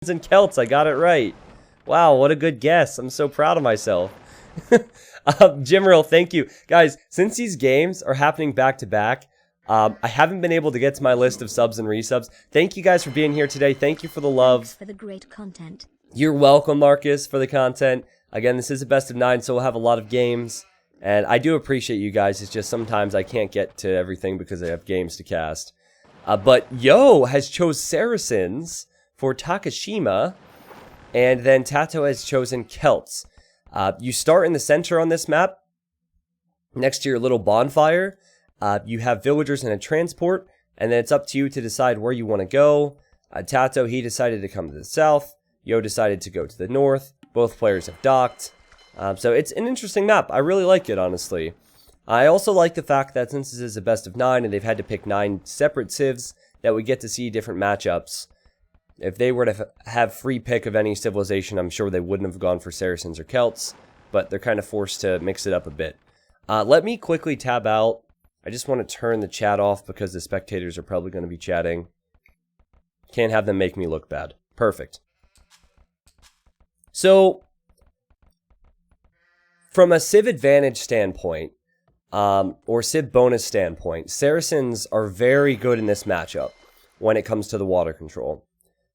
and Celts. I got it right. Wow, what a good guess. I'm so proud of myself. Jimrill, thank you. Guys, since these games are happening back to back, I haven't been able to get to my list of subs and resubs. Thank you guys for being here today. Thank you for the love. Thanks for the great content. You're welcome, Marcus, for the content. Again, this is a best of 9, so we'll have a lot of games. And I do appreciate you guys. It's just sometimes I can't get to everything because I have games to cast. But Yo has chose Saracens for Takeshima. And then TaToH has chosen Celts. You start in the center on this map. Next to your little bonfire. You have villagers and a transport. And then it's up to you to decide where you want to go. TaToH, he decided to come to the south. Yo decided to go to the north. Both players have docked. So it's an interesting map. I really like it, honestly. I also like the fact that since this is a best of 9 and they've had to pick 9 separate civs, that we get to see different matchups. If they were to have free pick of any civilization, I'm sure they wouldn't have gone for Saracens or Celts, but they're kind of forced to mix it up a bit. Let me quickly tab out. I just want to turn the chat off because the spectators are probably going to be chatting. Can't have them make me look bad. Perfect. So, from a civ advantage standpoint, or civ bonus standpoint, Saracens are very good in this matchup when it comes to the water control.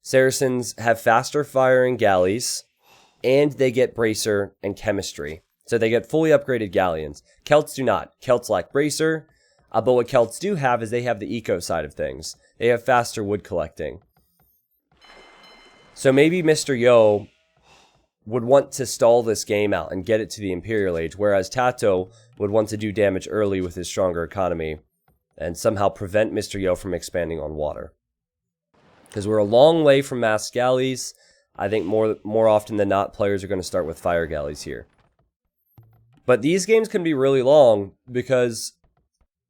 Saracens have faster firing galleys, and they get bracer and chemistry. So they get fully upgraded galleons. Celts do not. Celts lack bracer, but what Celts do have is they have the eco side of things. They have faster wood collecting. So maybe Mr. Yo would want to stall this game out and get it to the Imperial Age, whereas TaToH would want to do damage early with his stronger economy and somehow prevent Mr. Yo from expanding on water. Because we're a long way from mass galleys. I think more often than not, players are going to start with fire galleys here. But these games can be really long because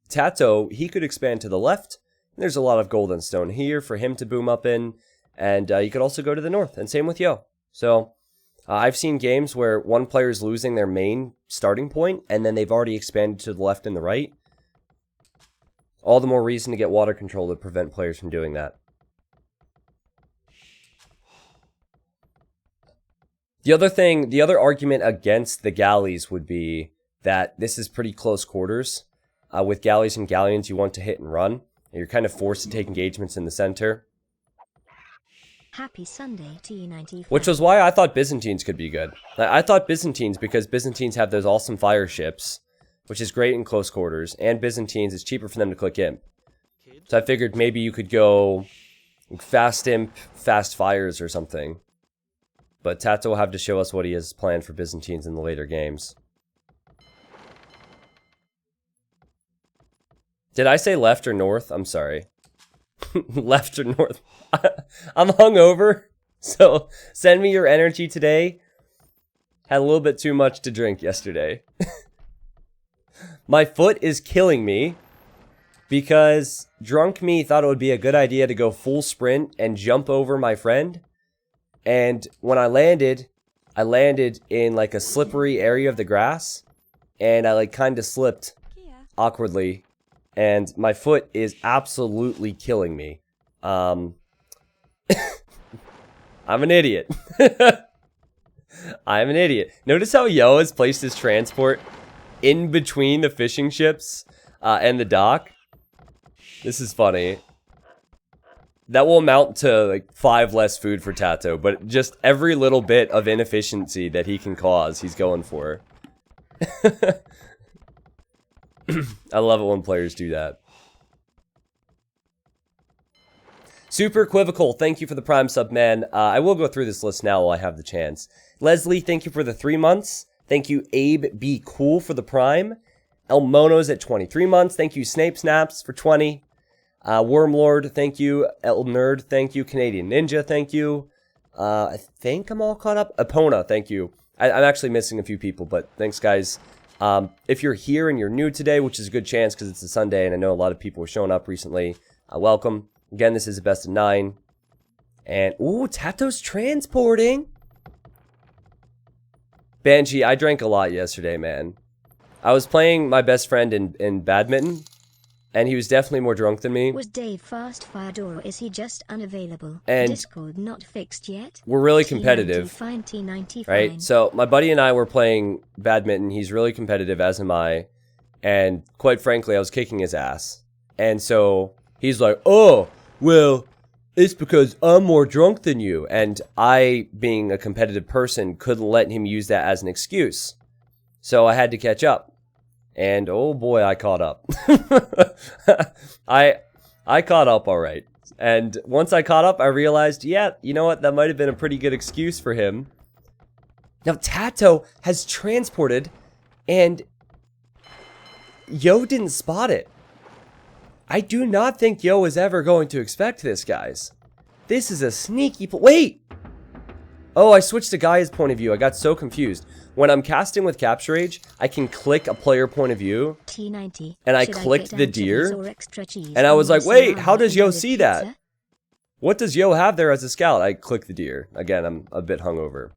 TaToH, he could expand to the left. There's a lot of golden stone here for him to boom up in. And you could also go to the north, and same with Yo. So I've seen games where one player is losing their main starting point, and then they've already expanded to the left and the right. All the more reason to get water control to prevent players from doing that. The other argument against the galleys would be that this is pretty close quarters. With galleys and galleons, you want to hit and run. And you're kind of forced to take engagements in the center. Happy Sunday, T95. Which was why I thought Byzantines could be good. I thought Byzantines because Byzantines have those awesome fire ships, which is great in close quarters, and Byzantines, it's cheaper for them to click imp. So I figured maybe you could go fast imp, fast fires or something. But TaToH will have to show us what he has planned for Byzantines in the later games. Did I say left or north? I'm sorry. Left or north? I'm hungover, so send me your energy today. Had a little bit too much to drink yesterday. My foot is killing me because drunk me thought it would be a good idea to go full sprint and jump over my friend. And when I landed in like a slippery area of the grass, and I like kind of slipped awkwardly, and my foot is absolutely killing me. I'm an idiot. I'm an idiot. Notice how Yo has placed his transport in between the fishing ships and the dock. This is funny. That will amount to like 5 less food for TaToH, but just every little bit of inefficiency that he can cause, he's going for. I love it when players do that. Super Equivocal, thank you for the Prime sub, man. I will go through this list now while I have the chance. Leslie, thank you for the 3 months. Thank you, Abe B. Cool, for the Prime. El Mono's at 23 months. Thank you, Snape Snaps, for 20. Wormlord, thank you. El Nerd, thank you. Canadian Ninja, thank you. I think I'm all caught up. Epona, thank you. I'm actually missing a few people, but thanks, guys. If you're here and you're new today, which is a good chance because it's a Sunday and I know a lot of people are showing up recently, welcome. Again, this is a best of 9. And, ooh, TaToH's transporting. Banshee, I drank a lot yesterday, man. I was playing my best friend in badminton, And he was definitely more drunk than me. Was Dave fast fired or is he just unavailable? And Discord not fixed yet? we're really competitive. T90 fine, T90 right? fine. So my buddy and I were playing badminton. He's really competitive, as am I. And quite frankly, I was kicking his ass. And so he's like, oh, well, it's because I'm more drunk than you. And I, being a competitive person, couldn't let him use that as an excuse. So I had to catch up. And oh boy, I caught up. I caught up all right. And once I caught up, I realized, yeah, you know what? That might have been a pretty good excuse for him. Now, TaToH has transported, and Yo didn't spot it. I do not think Yo is ever going to expect this, guys. This is a sneaky... Wait! Oh, I switched to Gaia's point of view. I got so confused. When I'm casting with Capture Age, I can click a player point of view. T90. And I clicked the deer. And I was like, wait, how does Yo see that? What does Yo have there as a scout? I click the deer. Again, I'm a bit hungover.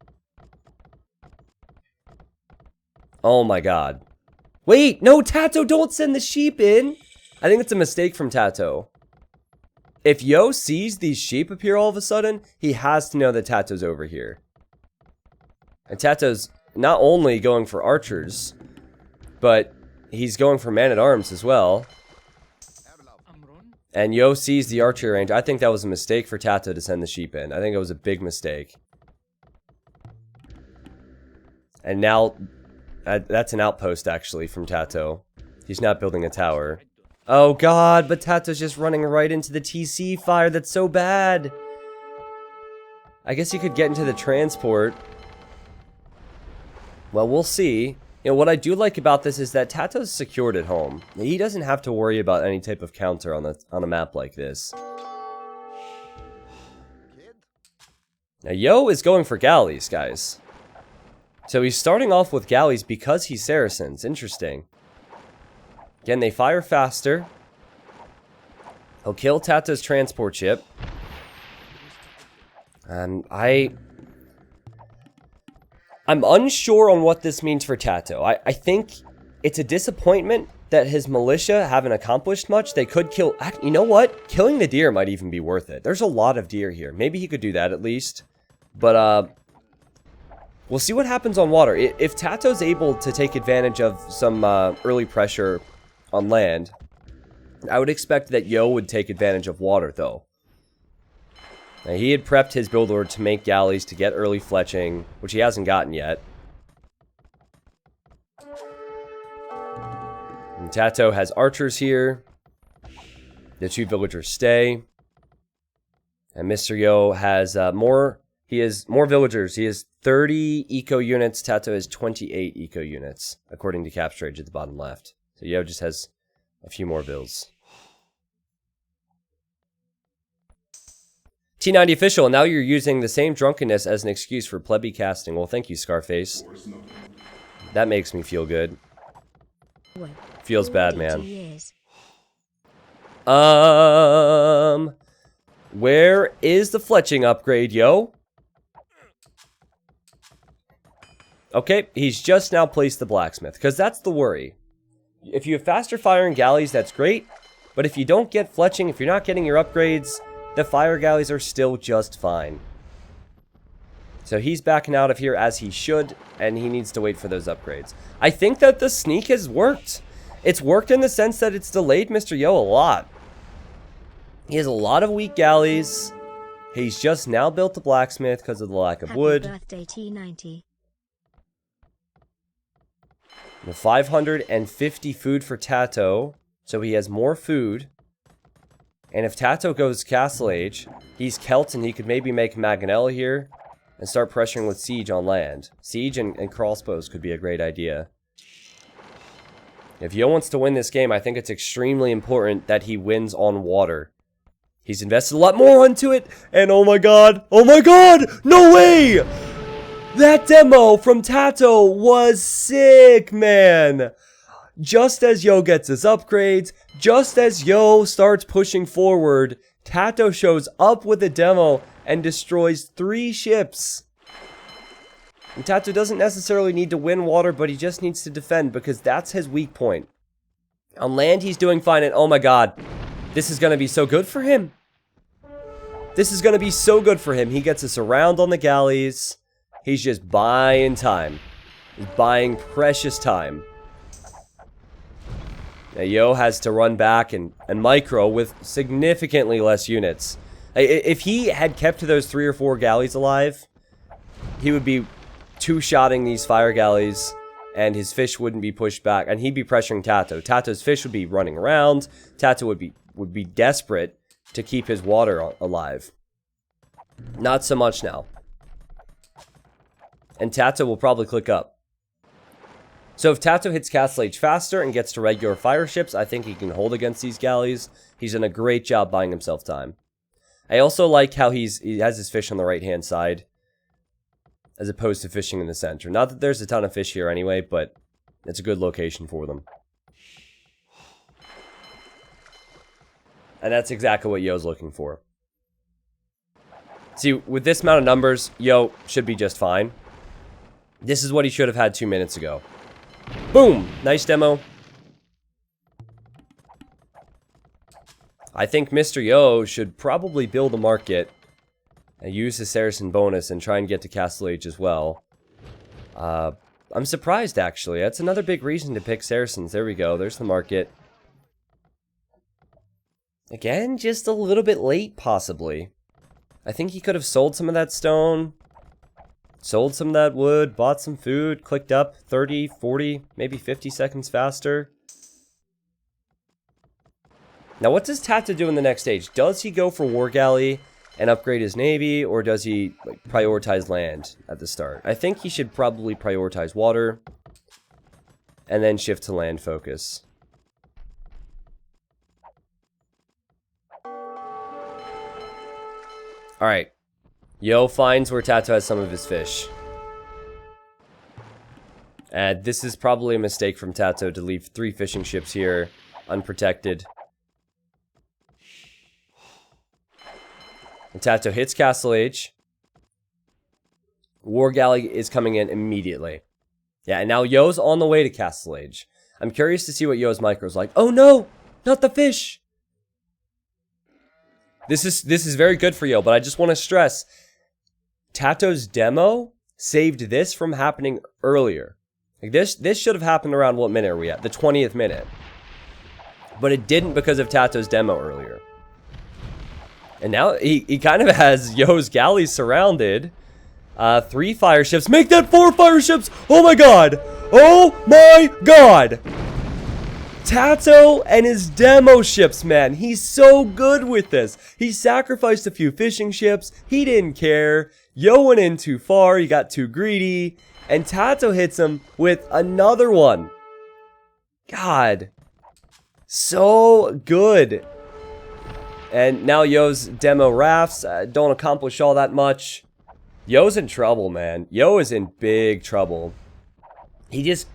Oh my god. Wait, no, TaToH, don't send the sheep in. I think it's a mistake from TaToH. If Yo sees these sheep appear all of a sudden, he has to know that TaToH's over here. And TaToH's not only going for archers, but he's going for man-at-arms as well. And Yo sees the archer range. I think that was a mistake for TaToH to send the sheep in. I think it was a big mistake. And now, that's an outpost actually from TaToH. He's not building a tower. Oh god, but TaToH's just running right into the TC fire. That's so bad. I guess he could get into the transport. Well, we'll see. You know, what I do like about this is that TaToH's secured at home. He doesn't have to worry about any type of counter on a map like this. Now, Yo is going for galleys, guys. So he's starting off with galleys because he's Saracens. Interesting. Again, they fire faster. He'll kill TaToH's transport ship. And I'm unsure on what this means for TaToH. I think it's a disappointment that his militia haven't accomplished much. They could kill... You know what? Killing the deer might even be worth it. There's a lot of deer here. Maybe he could do that at least. But, we'll see what happens on water. If TaToH's able to take advantage of some early pressure on land, I would expect that Yo would take advantage of water, though. Now, he had prepped his build order to make galleys to get early fletching, which he hasn't gotten yet. And TaToH has archers here. The 2 villagers stay. And Mr. Yo has more... He has more villagers. He has 30 eco units. TaToH has 28 eco units, according to Capture Age at the bottom left. So Yo just has a few more builds. T90 official, and now you're using the same drunkenness as an excuse for plebby casting. Well, thank you, Scarface. That makes me feel good. Feels bad, man. Where is the fletching upgrade, Yo? Okay, he's just now placed the blacksmith, because that's the worry. If you have faster firing galleys, that's great. But if you don't get fletching, if you're not getting your upgrades, the fire galleys are still just fine. So he's backing out of here as he should, and he needs to wait for those upgrades. I think that the sneak has worked. It's worked in the sense that it's delayed Mr. Yo a lot. He has a lot of weak galleys. He's just now built the blacksmith because of the lack of wood. Happy birthday, T90. The 550 food for TaToH, so he has more food. And if TaToH goes Castle Age, he's Celt and he could maybe make Mangonel here and start pressuring with Siege on land. Siege and crossbows could be a great idea. If Yo wants to win this game, I think it's extremely important that he wins on water. He's invested a lot more into it, and oh my god, no way! That demo from TaToH was sick, man! Just as Yo gets his upgrades, just as Yo starts pushing forward, TaToH shows up with a demo and destroys 3 ships. And TaToH doesn't necessarily need to win water, but he just needs to defend because that's his weak point. On land, he's doing fine, and oh my god, this is going to be so good for him. This is going to be so good for him. He gets us around on the galleys. He's just buying time. He's buying precious time. Now, Yo has to run back and micro with significantly less units. If he had kept those 3 or 4 galleys alive, he would be two-shotting these fire galleys, and his fish wouldn't be pushed back, and he'd be pressuring TaToH. TaToH's fish would be running around. TaToH would be desperate to keep his water alive. Not so much now. And TaToH will probably click up. So if TaToH hits Castle Age faster and gets to regular fire ships, I think he can hold against these galleys. He's done a great job buying himself time. I also like how he has his fish on the right-hand side, as opposed to fishing in the center. Not that there's a ton of fish here anyway, but it's a good location for them. And that's exactly what Yo's looking for. See, with this amount of numbers, Yo should be just fine. This is what he should have had 2 minutes ago. Boom! Nice demo. I think Mr. Yo should probably build a market and use his Saracen bonus and try and get to Castle Age as well. I'm surprised, actually. That's another big reason to pick Saracens. There we go. There's the market. Again, just a little bit late, possibly. I think he could have sold some of that stone, sold some of that wood, bought some food, clicked up 30, 40, maybe 50 seconds faster. Now, what does TaToH do in the next stage? Does he go for War Galley and upgrade his navy, or does he prioritize land at the start? I think he should probably prioritize water and then shift to land focus. Alright. Yo finds where TaToH has some of his fish. And this is probably a mistake from TaToH to leave 3 fishing ships here unprotected. And TaToH hits Castle Age. War Galley is coming in immediately. Yeah, and now Yo's on the way to Castle Age. I'm curious to see what Yo's micro's like. Oh no! Not the fish! This is very good for Yo, but I just want to stress, TaToH's demo saved this from happening earlier. Like this should have happened around, what minute are we at? The 20th minute. But it didn't because of TaToH's demo earlier. And now he kind of has Yo's galleys surrounded. 3 fire ships. Make that 4 fire ships! Oh my god! Oh my god! TaToH and his demo ships, man. He's so good with this. He sacrificed a few fishing ships. He didn't care. Yo went in too far. He got too greedy. And TaToH hits him with another one. God. So good. And now Yo's demo rafts don't accomplish all that much. Yo's in trouble, man. Yo is in big trouble. He just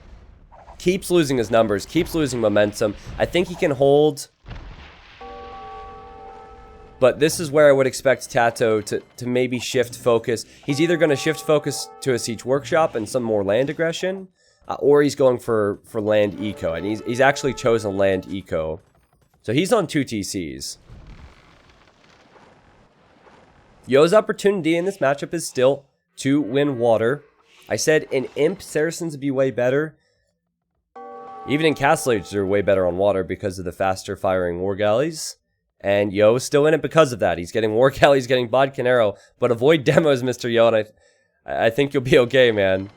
keeps losing his numbers, keeps losing momentum. I think he can hold. But this is where I would expect TaToH to maybe shift focus. He's either going to shift focus to a siege workshop and some more land aggression, or he's going for land eco. And he's actually chosen land eco. So he's on 2 TCs. Yo's opportunity in this matchup is still to win water. I said in Imp, Saracens would be way better. Even in Castle Age, they're way better on water because of the faster firing War Galleys. And Yo is still in it because of that. He's getting War Galleys, getting Bodkin Arrow. But avoid demos, Mr. Yo, and I think you'll be okay, man.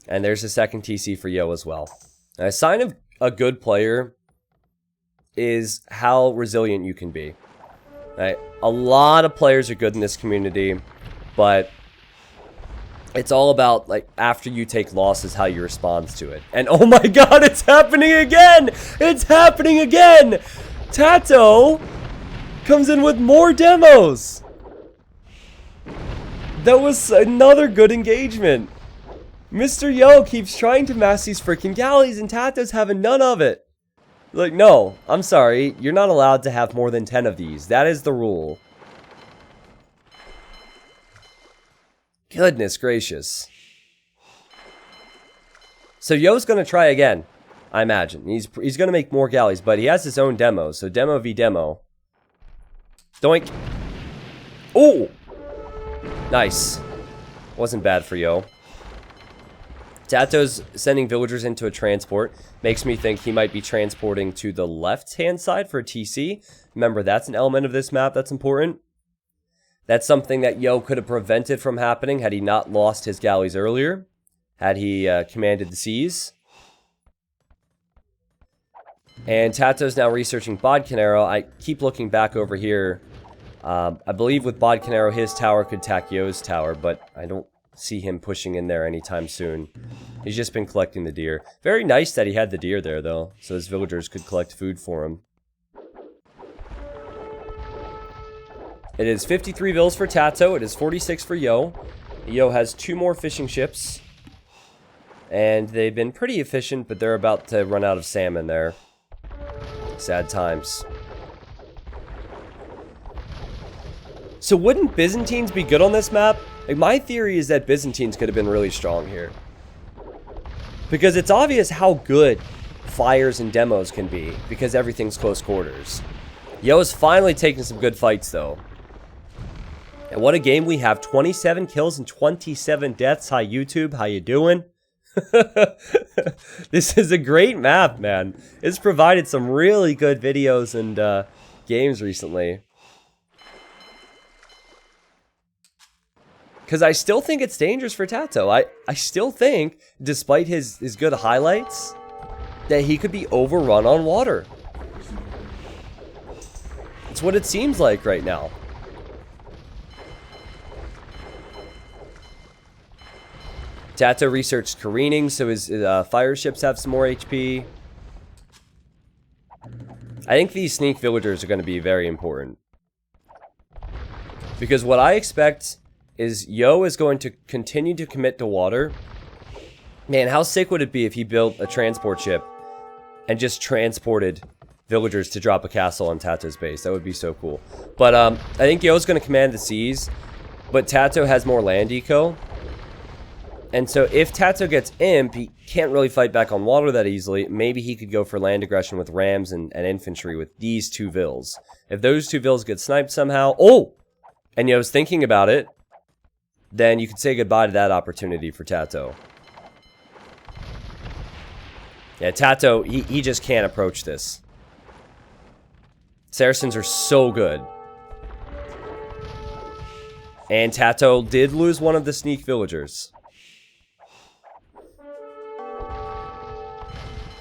And there's a second TC for Yo as well. A sign of a good player is how resilient you can be. Right? A lot of players are good in this community, but it's all about, like, after you take losses, how you respond to it. And oh my god, it's happening again! It's happening again! TaToH comes in with more demos! That was another good engagement. Mr. Yo keeps trying to mass these freaking galleys, and TaToH's having none of it. Like, no, I'm sorry. You're not allowed to have more than 10 of these. That is the rule. Goodness gracious. So Yo's going to try again, I imagine. He's going to make more galleys, but he has his own demos. So demo v demo. Doink. Oh! Nice. Wasn't bad for Yo. TaToH's sending villagers into a transport. Makes me think he might be transporting to the left-hand side for a TC. Remember, that's an element of this map that's important. That's something that Yo could have prevented from happening had he not lost his galleys earlier. Had he commanded the seas. And TaToH's now researching Bodcanero. I keep looking back over here. I believe with Bodcanero, his tower could attack Yo's tower, but I don't see him pushing in there anytime soon. He's just been collecting the deer. Very nice that he had the deer there, though, so his villagers could collect food for him. It is 53 vills for TaToH. It is 46 for Yo. Yo has 2 more fishing ships. And they've been pretty efficient, but they're about to run out of salmon there. Sad times. So wouldn't Byzantines be good on this map? Like, my theory is that Byzantines could have been really strong here. Because it's obvious how good fires and demos can be, because everything's close quarters. Yo's finally taking some good fights, though. And what a game we have. 27 kills and 27 deaths. Hi, YouTube. How you doing? This is a great map, man. It's provided some really good videos and games recently. Because I still think it's dangerous for TaToH. I still think, despite his good highlights, that he could be overrun on water. It's what it seems like right now. TaToH researched careening, so his fire ships have some more HP. I think these sneak villagers are going to be very important. Because what I expect is Yo is going to continue to commit to water. Man, how sick would it be if he built a transport ship and just transported villagers to drop a castle on TaToH's base? That would be so cool. But I think Yo's going to command the seas, but TaToH has more land eco. And so if TaToH gets imp, he can't really fight back on water that easily. Maybe he could go for land aggression with rams and infantry with these 2 vills. If those 2 vills get sniped somehow... Oh! And Yo's thinking about it. Then you could say goodbye to that opportunity for TaToH. Yeah, TaToH, he just can't approach this. Saracens are so good. And TaToH did lose one of the sneak villagers.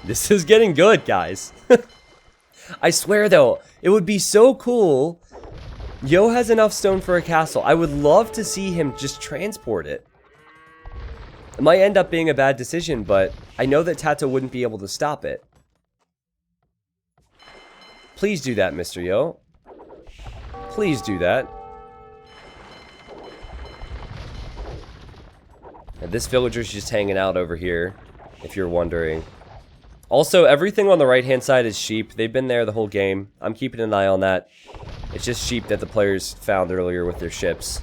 This is getting good, guys. I swear, though, it would be so cool. Yo has enough stone for a castle. I would love to see him just transport it. It might end up being a bad decision, but I know that TaToH wouldn't be able to stop it. Please do that, Mr. Yo. Please do that. And this villager's just hanging out over here, if you're wondering. Also, everything on the right-hand side is sheep. They've been there the whole game. I'm keeping an eye on that. It's just sheep that the players found earlier with their ships.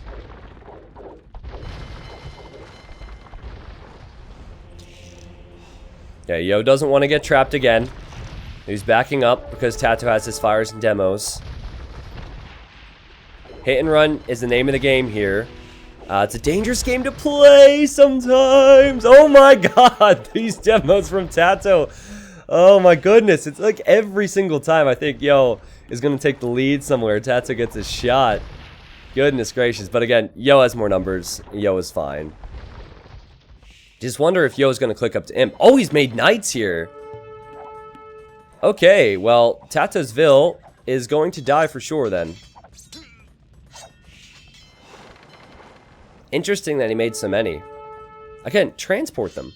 Yeah, Yo doesn't want to get trapped again. He's backing up because TaToH has his fires and demos. Hit and run is the name of the game here. It's a dangerous game to play sometimes. Oh my god, these demos from TaToH. Oh my goodness, it's like every single time I think Yo is going to take the lead somewhere, TaToH gets a shot. Goodness gracious, but again, Yo has more numbers. Yo is fine. Just wonder if Yo is going to click up to imp. Oh, he's made knights here. Okay, well, TaToH's Ville is going to die for sure then. Interesting that he made so many. Again, transport them.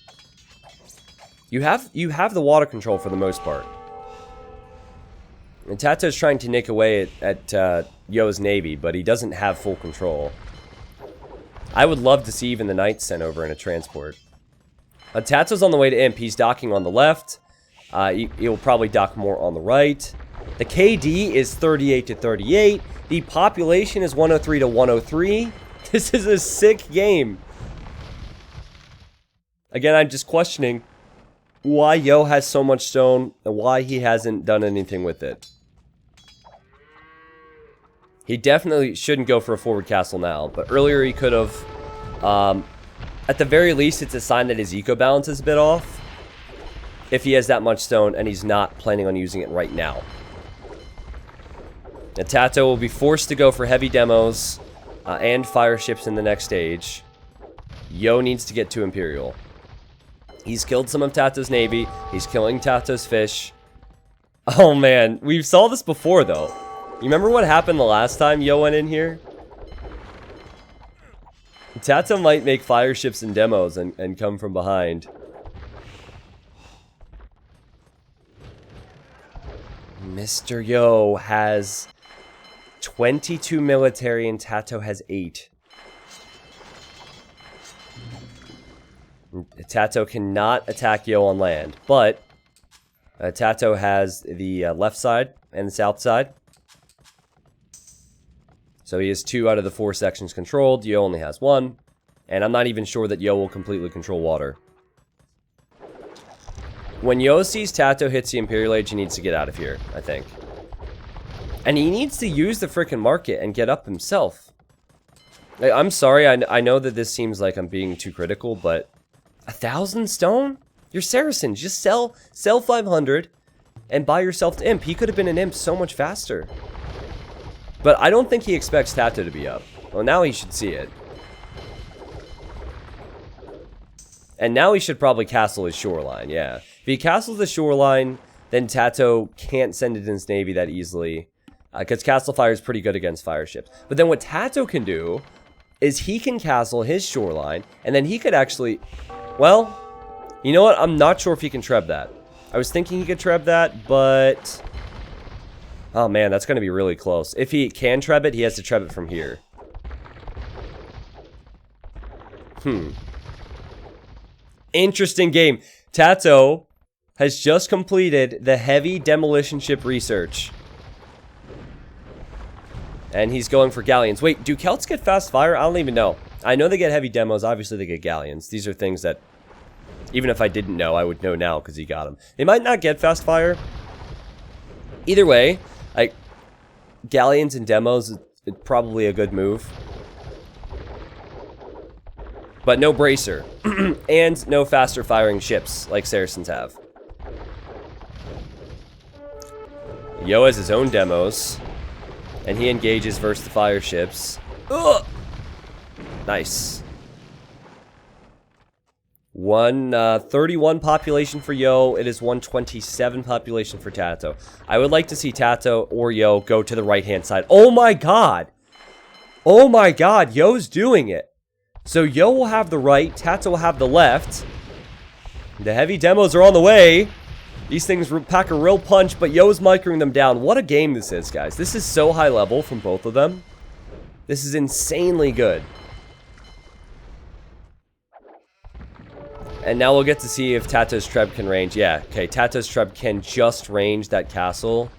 You have the water control for the most part. And TaToH's trying to nick away at Yo's navy, but he doesn't have full control. I would love to see even the knights sent over in a transport. TaToH's on the way to imp. He's docking on the left. He'll probably dock more on the right. The KD is 38 to 38. The population is 103 to 103. This is a sick game. Again, I'm just questioning why Yo has so much stone and why he hasn't done anything with it. He definitely shouldn't go for a forward castle now, but earlier he could have. At the very least, it's a sign that his eco balance is a bit off. If he has that much stone and he's not planning on using it right now. And TaToH will be forced to go for heavy demos and fire ships in the next stage. Yo needs to get to Imperial. He's killed some of TaToH's navy. He's killing TaToH's fish. Oh man, we saw this before though. You remember what happened the last time Yo went in here? TaToH might make fire ships and demos and come from behind. Mr. Yo has 22 military and TaToH has 8. TaToH cannot attack Yo on land, but TaToH has the left side and the south side. So he has 2 out of the 4 sections controlled. Yo only has 1. And I'm not even sure that Yo will completely control water. When Yo sees TaToH hits the Imperial Age, he needs to get out of here, I think. And he needs to use the frickin' market and get up himself. I'm sorry, I know that this seems like I'm being too critical, but 1,000 stone? You're Saracen. Just sell 500 and buy yourself to Imp. He could have been an Imp so much faster. But I don't think he expects TaToH to be up. Well, now he should see it. And now he should probably castle his shoreline, yeah. If he castles the shoreline, then TaToH can't send it in his navy that easily. Because castle fire is pretty good against fire ships. But then what TaToH can do is he can castle his shoreline, and then he could actually... Well, you know what? I'm not sure if he can treb that. I was thinking he could treb that, but... Oh man, that's going to be really close. If he can treb it, he has to treb it from here. Interesting game. TaToH has just completed the heavy demolition ship research. And he's going for galleons. Wait, do Celts get fast fire? I don't even know. I know they get heavy demos. Obviously, they get galleons. These are things that, even if I didn't know, I would know now because he got them. They might not get fast fire. Either way, like, galleons and demos is probably a good move. But no bracer. And no faster firing ships like Saracens have. Yo has his own demos. And he engages versus the fire ships. Ugh! Nice. 131 population for Yo. It is 127 population for TaToH. I would like to see TaToH or Yo go to the right-hand side. Oh my god! Oh my god, Yo's doing it. So Yo will have the right, TaToH will have the left. The heavy demos are on the way. These things pack a real punch, but Yo's microing them down. What a game this is, guys. This is so high level from both of them. This is insanely good. And now we'll get to see if TaToH's Treb can range. Yeah, okay, TaToH's Treb can just range that castle.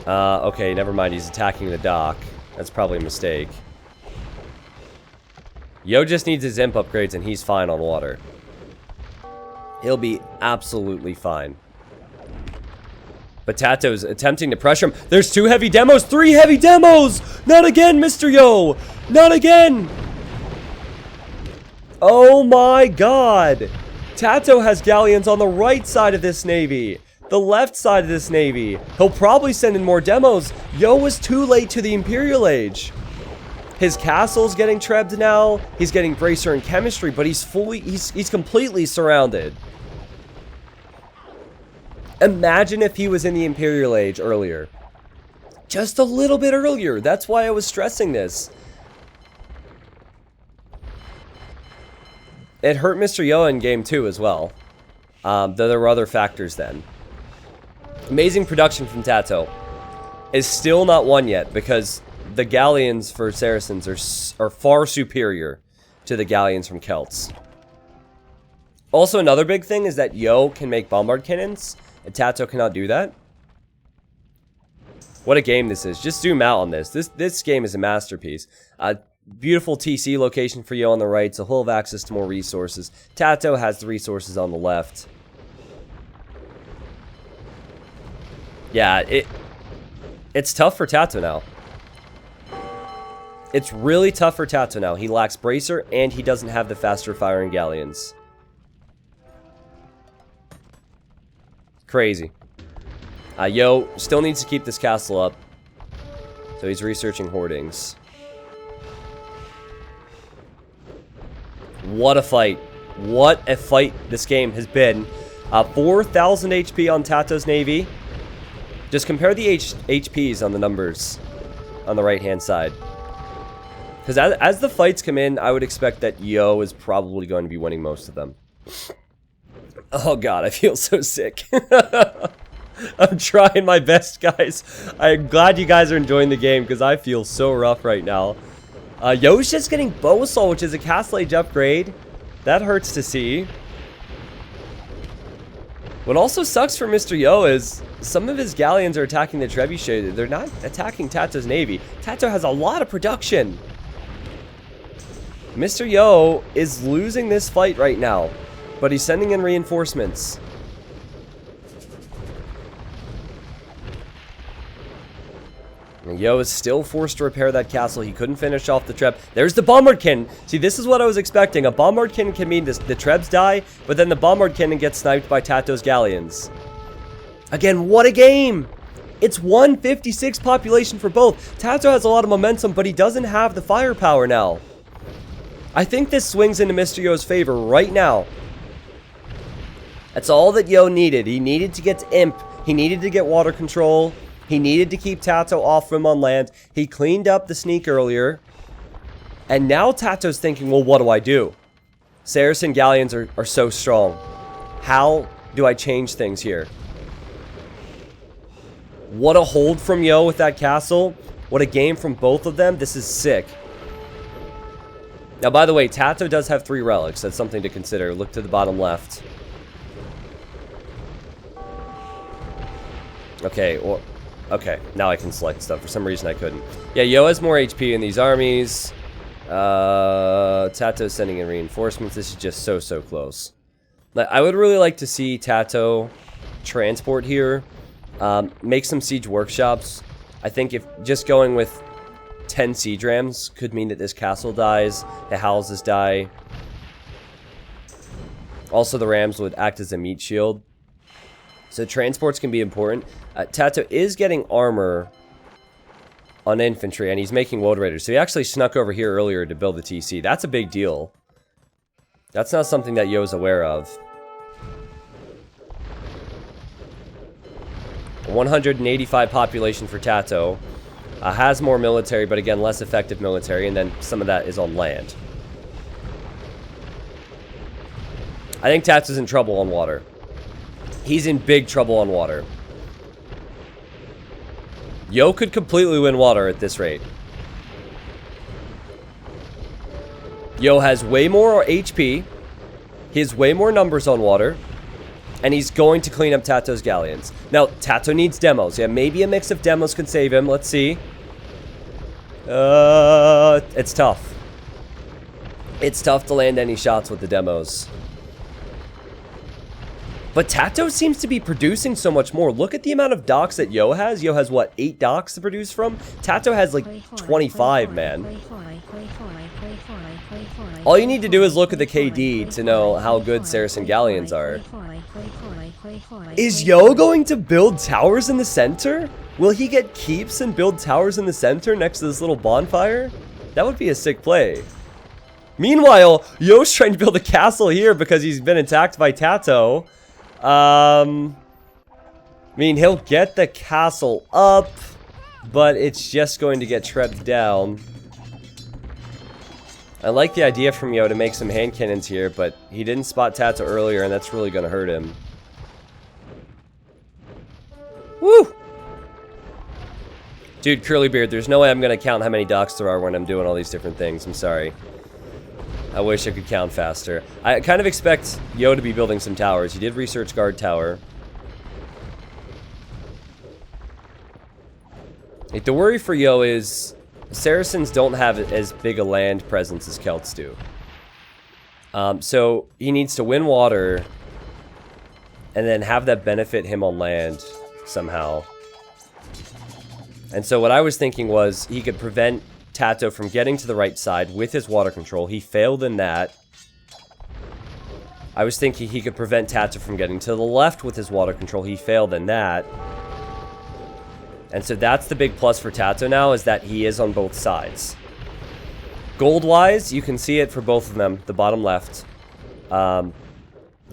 Okay, never mind. He's attacking the dock. That's probably a mistake. Yo just needs his imp upgrades and he's fine on water. He'll be absolutely fine. But TaToH's attempting to pressure him. There's 2 heavy demos, 3 heavy demos! Not again, Mr. Yo! Not again! Oh my god! TaToH has galleons on the right side of this navy. The left side of this navy. He'll probably send in more demos. Yo was too late to the Imperial Age. His castle's getting trebbed now. He's getting bracer and chemistry, but he's completely surrounded. Imagine if he was in the Imperial Age earlier. Just a little bit earlier. That's why I was stressing this. It hurt Mr. Yo in game 2 as well. Though there were other factors then. Amazing production from TaToH. Is still not won yet because the galleons for Saracens are far superior to the galleons from Celts. Also, another big thing is that Yo can make bombard cannons, and TaToH cannot do that. What a game this is. Just zoom out on this. This game is a masterpiece. beautiful TC location for Yo on the right, so he'll have access to more resources. TaToH has the resources on the left. Yeah, it's tough for TaToH now. It's really tough for TaToH now. He lacks Bracer, and he doesn't have the faster firing galleons. Crazy. Yo still needs to keep this castle up. So he's researching hoardings. What a fight. What a fight this game has been. 4,000 HP on TaToH's Navy. Just compare the HPs on the numbers on the right-hand side. Because as the fights come in, I would expect that Yo is probably going to be winning most of them. Oh god, I feel so sick. I'm trying my best, guys. I'm glad you guys are enjoying the game because I feel so rough right now. Yo's just getting Bow Assault, which is a Castle Age upgrade. That hurts to see. What also sucks for Mr. Yo is some of his galleons are attacking the trebuchet. They're not attacking TaToH's Navy. TaToH has a lot of production. Mr. Yo is losing this fight right now, but he's sending in reinforcements. Yo is still forced to repair that castle. He couldn't finish off the Treb. There's the Bombard Cannon. See, this is what I was expecting. A Bombard Cannon can mean the Trebs die, but then the Bombard Cannon gets sniped by TaToH's Galleons. Again, what a game! It's 156 population for both. TaToH has a lot of momentum, but he doesn't have the firepower now. I think this swings into Mr. Yo's favor right now. That's all that Yo needed. He needed to get to Imp. He needed to get water control. He needed to keep TaToH off him on land. He cleaned up the sneak earlier. And now TaToH's thinking, well, what do I do? Saracen Galleons are so strong. How do I change things here? What a hold from Yo with that castle. What a game from both of them. This is sick. Now, by the way, TaToH does have 3 relics. That's something to consider. Look to the bottom left. Okay, well, okay, now I can select stuff. For some reason, I couldn't. Yeah, Yo has more HP in these armies. TaToH sending in reinforcements. This is just so close. I would really like to see TaToH transport here. Make some siege workshops. I think if just going with 10 siege rams could mean that this castle dies, the houses die. Also, the rams would act as a meat shield. So transports can be important. TaToH is getting armor on infantry, and he's making Woad Raiders. So he actually snuck over here earlier to build the TC. That's a big deal. That's not something that Yo's aware of. 185 population for TaToH. Has more military, but again, less effective military, and then some of that is on land. I think TaToH's in trouble on water. He's in big trouble on water. Yo could completely win water at this rate. Yo has way more HP. He has way more numbers on water. And he's going to clean up TaToH's Galleons. Now, TaToH needs demos. Yeah, maybe a mix of demos can save him. Let's see. It's tough. It's tough to land any shots with the demos. But TaToH seems to be producing so much more. Look at the amount of docks that Yo has. Yo has, what, 8 docks to produce from? TaToH has, like, 25, man. All you need to do is look at the KD to know how good Saracen Galleons are. Is Yo going to build towers in the center? Will he get keeps and build towers in the center next to this little bonfire? That would be a sick play. Meanwhile, Yo's trying to build a castle here because he's been attacked by TaToH. I mean, he'll get the castle up, but it's just going to get trebbed down. I like the idea from Yo to make some hand cannons here, but he didn't spot TaToH earlier, and that's really going to hurt him. Woo! Dude, Curlybeard, there's no way I'm going to count how many docks there are when I'm doing all these different things. I'm sorry. I wish I could count faster. I kind of expect Yo to be building some towers. He did research guard tower. Like, the worry for Yo is Saracens don't have as big a land presence as Celts do. So he needs to win water and then have that benefit him on land somehow. And so what I was thinking was he could prevent TaToH from getting to the right side with his water control. He failed in that. I was thinking he could prevent TaToH from getting to the left with his water control. He failed in that. And so that's the big plus for TaToH now, is that he is on both sides. Gold-wise, you can see it for both of them, the bottom left.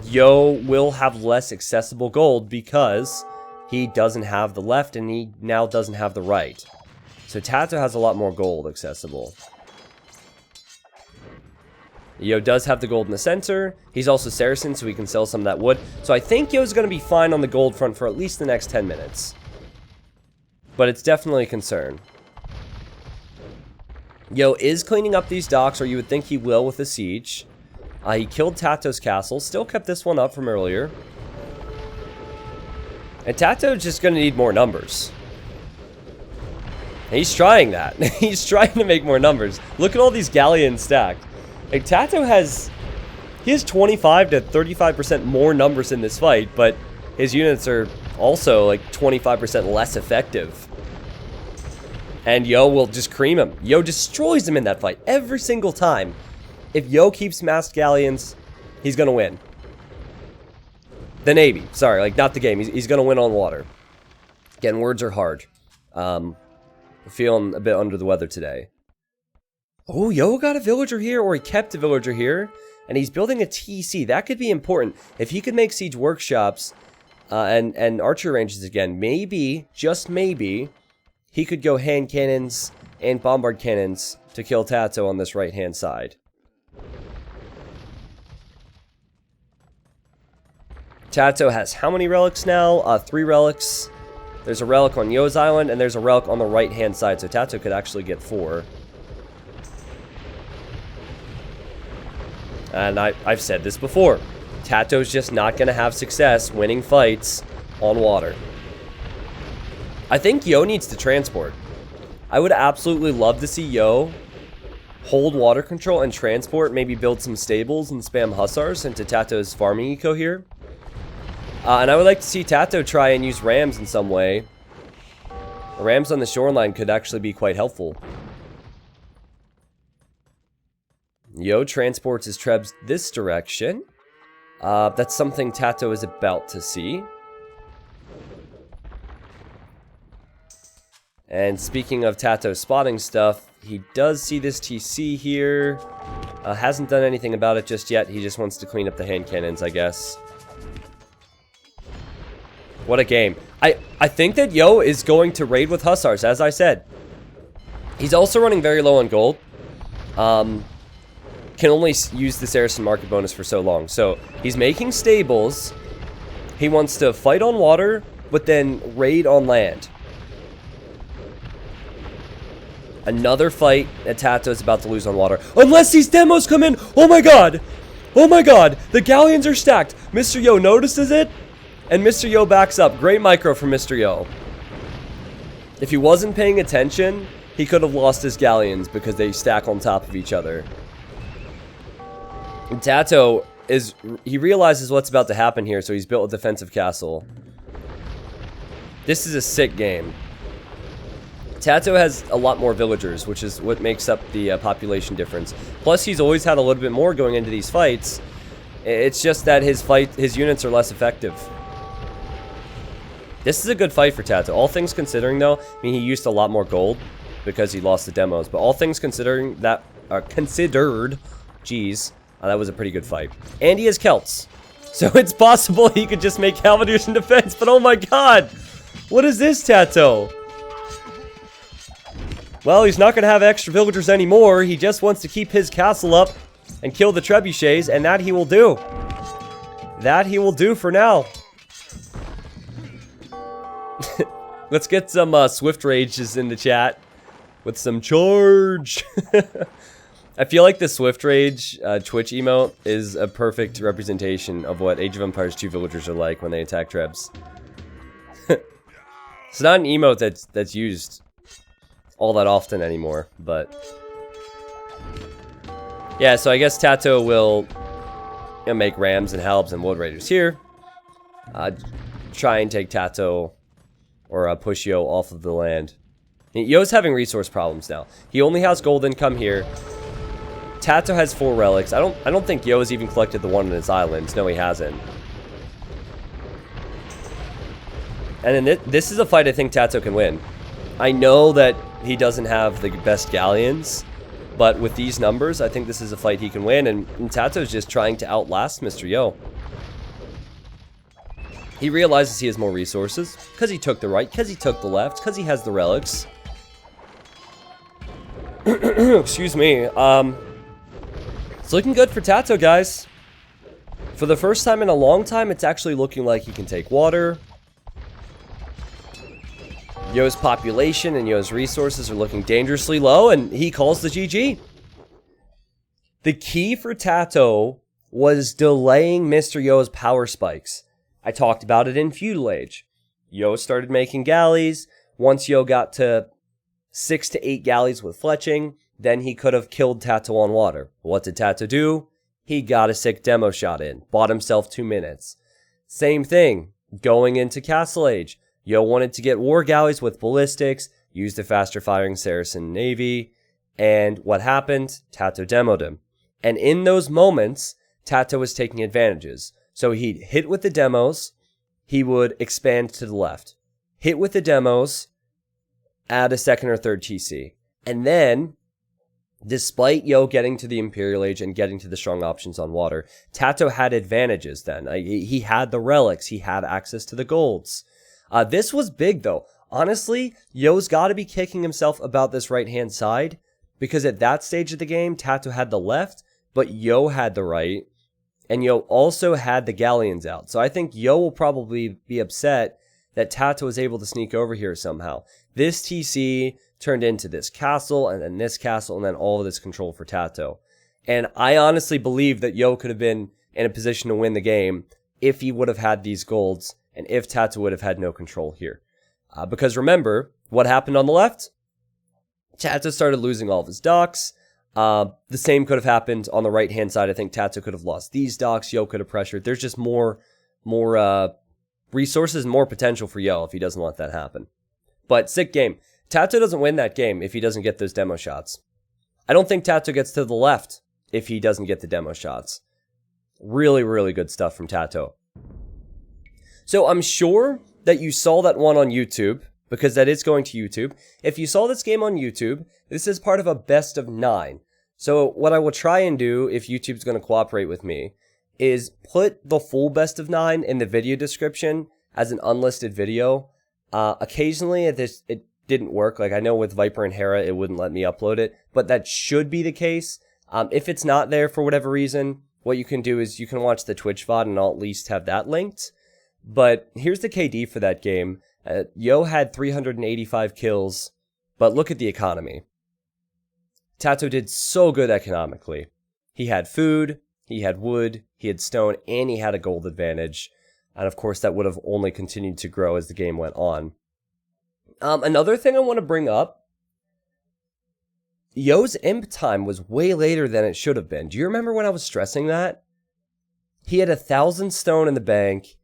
Yo will have less accessible gold because he doesn't have the left and he now doesn't have the right. So TaToH has a lot more gold accessible. Yo does have the gold in the center. He's also Saracen, so he can sell some of that wood. So I think Yo's going to be fine on the gold front for at least the next 10 minutes. But it's definitely a concern. Yo is cleaning up these docks, or you would think he will with the siege. He killed TaToH's castle. Still kept this one up from earlier. And TaToH's just going to need more numbers. He's trying that. He's trying to make more numbers. Look at all these galleons stacked. Like, TaToH has... He has 25 to 35% more numbers in this fight, but his units are also, like, 25% less effective. And Yo will just cream him. Yo destroys him in that fight every single time. If Yo keeps massed galleons, he's going to win. The Navy. Sorry, like, not the game. He's going to win on water. Again, words are hard. Feeling a bit under the weather today. Oh, Yo got a villager here, or he kept a villager here. And he's building a TC. That could be important. If he could make siege workshops and archer ranges again, maybe, just maybe, he could go hand cannons and bombard cannons to kill TaToH on this right-hand side. TaToH has how many relics now? 3 relics. There's a relic on Yo's island, and there's a relic on the right-hand side, so TaToH could actually get 4. And I've said this before. TaToH's just not going to have success winning fights on water. I think Yo needs to transport. I would absolutely love to see Yo hold water control and transport, maybe build some stables and spam hussars into TaToH's farming eco here. And I would like to see TaToH try and use rams in some way. Rams on the shoreline could actually be quite helpful. Yo transports his trebs this direction. That's something TaToH is about to see. And speaking of TaToH spotting stuff, he does see this TC here. Hasn't done anything about it just yet. He just wants to clean up the hand cannons, I guess. What a game. I think that Yo is going to raid with hussars, as I said. He's also running very low on gold. Can only use the Saracen market bonus for so long. So he's making stables. He wants to fight on water, but then raid on land. Another fight that TaToH is about to lose on water. Unless these demos come in. Oh my god. Oh my god. The galleons are stacked. Mr. Yo notices it. And Mr. Yo backs up. Great micro from Mr. Yo. If he wasn't paying attention, he could have lost his galleons because they stack on top of each other. And TaToH he realizes what's about to happen here, so he's built a defensive castle. This is a sick game. TaToH has a lot more villagers, which is what makes up the population difference. Plus, he's always had a little bit more going into these fights. It's just that his units are less effective. This is a good fight for TaToH. All things considering, though, I mean, he used a lot more gold because he lost the demos. But all things considering, that geez, that was a pretty good fight. And he has Celts, so it's possible he could just make Halberdiers in defense. But oh my god, what is this, TaToH? Well, he's not going to have extra villagers anymore. He just wants to keep his castle up and kill the trebuchets, and that he will do. That he will do for now. Let's get some Swift Rages in the chat with some charge. I feel like the Swift Rage Twitch emote is a perfect representation of what Age of Empires 2 villagers are like when they attack trebs. It's not an emote that's used. all that often anymore, but yeah, so I guess TaToH will make rams and halbs and wood raiders here. Try and take TaToH or push Yo off of the land. Yo's having resource problems now. He only has gold income here. TaToH has 4 relics. I don't think Yo has even collected the one on his islands. No, he hasn't. And then this is a fight I think TaToH can win. I know that he doesn't have the best galleons, but with these numbers, I think this is a fight he can win, and TaToH is just trying to outlast Mr. Yo. He realizes he has more resources, because he took the right, because he took the left, because he has the relics. Excuse me. It's looking good for TaToH, guys. For the first time in a long time, it's actually looking like he can take water. Yo's population and Yo's resources are looking dangerously low, and he calls the GG. The key for TaToH was delaying Mr. Yo's power spikes. I talked about it in Feudal Age. Yo started making galleys. Once Yo got to 6 to 8 galleys with fletching, then he could have killed TaToH on water. What did TaToH do? He got a sick demo shot in. Bought himself 2 minutes. Same thing, going into Castle Age. Yo wanted to get war galleys with ballistics, used a faster firing Saracen navy, and what happened? TaToH demoed him. And in those moments, TaToH was taking advantages. So he'd hit with the demos, he would expand to the left. Hit with the demos, add a 2nd or 3rd TC. And then, despite Yo getting to the Imperial Age and getting to the strong options on water, TaToH had advantages then. He had the relics, he had access to the golds. This was big though. Honestly, Yo's got to be kicking himself about this right-hand side, because at that stage of the game, TaToH had the left, but Yo had the right, and Yo also had the galleons out. So I think Yo will probably be upset that TaToH was able to sneak over here somehow. This TC turned into this castle, and then this castle, and then all of this control for TaToH. And I honestly believe that Yo could have been in a position to win the game if he would have had these golds, and if TaToH would have had no control here. Because remember, what happened on the left? TaToH started losing all of his docks. The same could have happened on the right-hand side. I think TaToH could have lost these docks. Yo could have pressured. There's just more resources and more potential for Yo if he doesn't let that happen. But sick game. TaToH doesn't win that game if he doesn't get those demo shots. I don't think TaToH gets to the left if he doesn't get the demo shots. Really, really good stuff from TaToH. So I'm sure that you saw that one on YouTube, because that is going to YouTube. If you saw this game on YouTube, this is part of a best of 9. So what I will try and do, if YouTube's going to cooperate with me, is put the full best of 9 in the video description as an unlisted video. Occasionally it didn't work. Like I know with Viper and Hera, it wouldn't let me upload it, but that should be the case. If it's not there for whatever reason, what you can do is you can watch the Twitch VOD and I'll at least have that linked. But here's the KD for that game. Yo had 385 kills, but look at the economy. TaToH did so good economically. He had food, he had wood, he had stone, and he had a gold advantage. And of course, that would have only continued to grow as the game went on. Another thing I want to bring up, Yo's imp time was way later than it should have been. Do you remember when I was stressing that? He had 1,000 stone in the bank.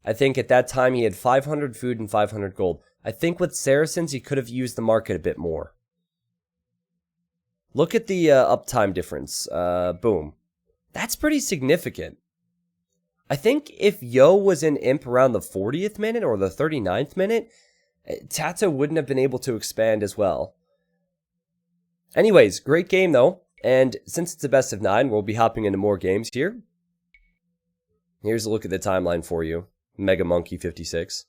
I think at that time he had 500 food and 500 gold. I think with Saracens, he could have used the market a bit more. Look at the uptime difference. Boom. That's pretty significant. I think if Yo was in imp around the 40th minute or the 39th minute, TaToH wouldn't have been able to expand as well. Anyways, great game though. And since it's a best of 9, we'll be hopping into more games here. Here's a look at the timeline for you. Mega Monkey 56.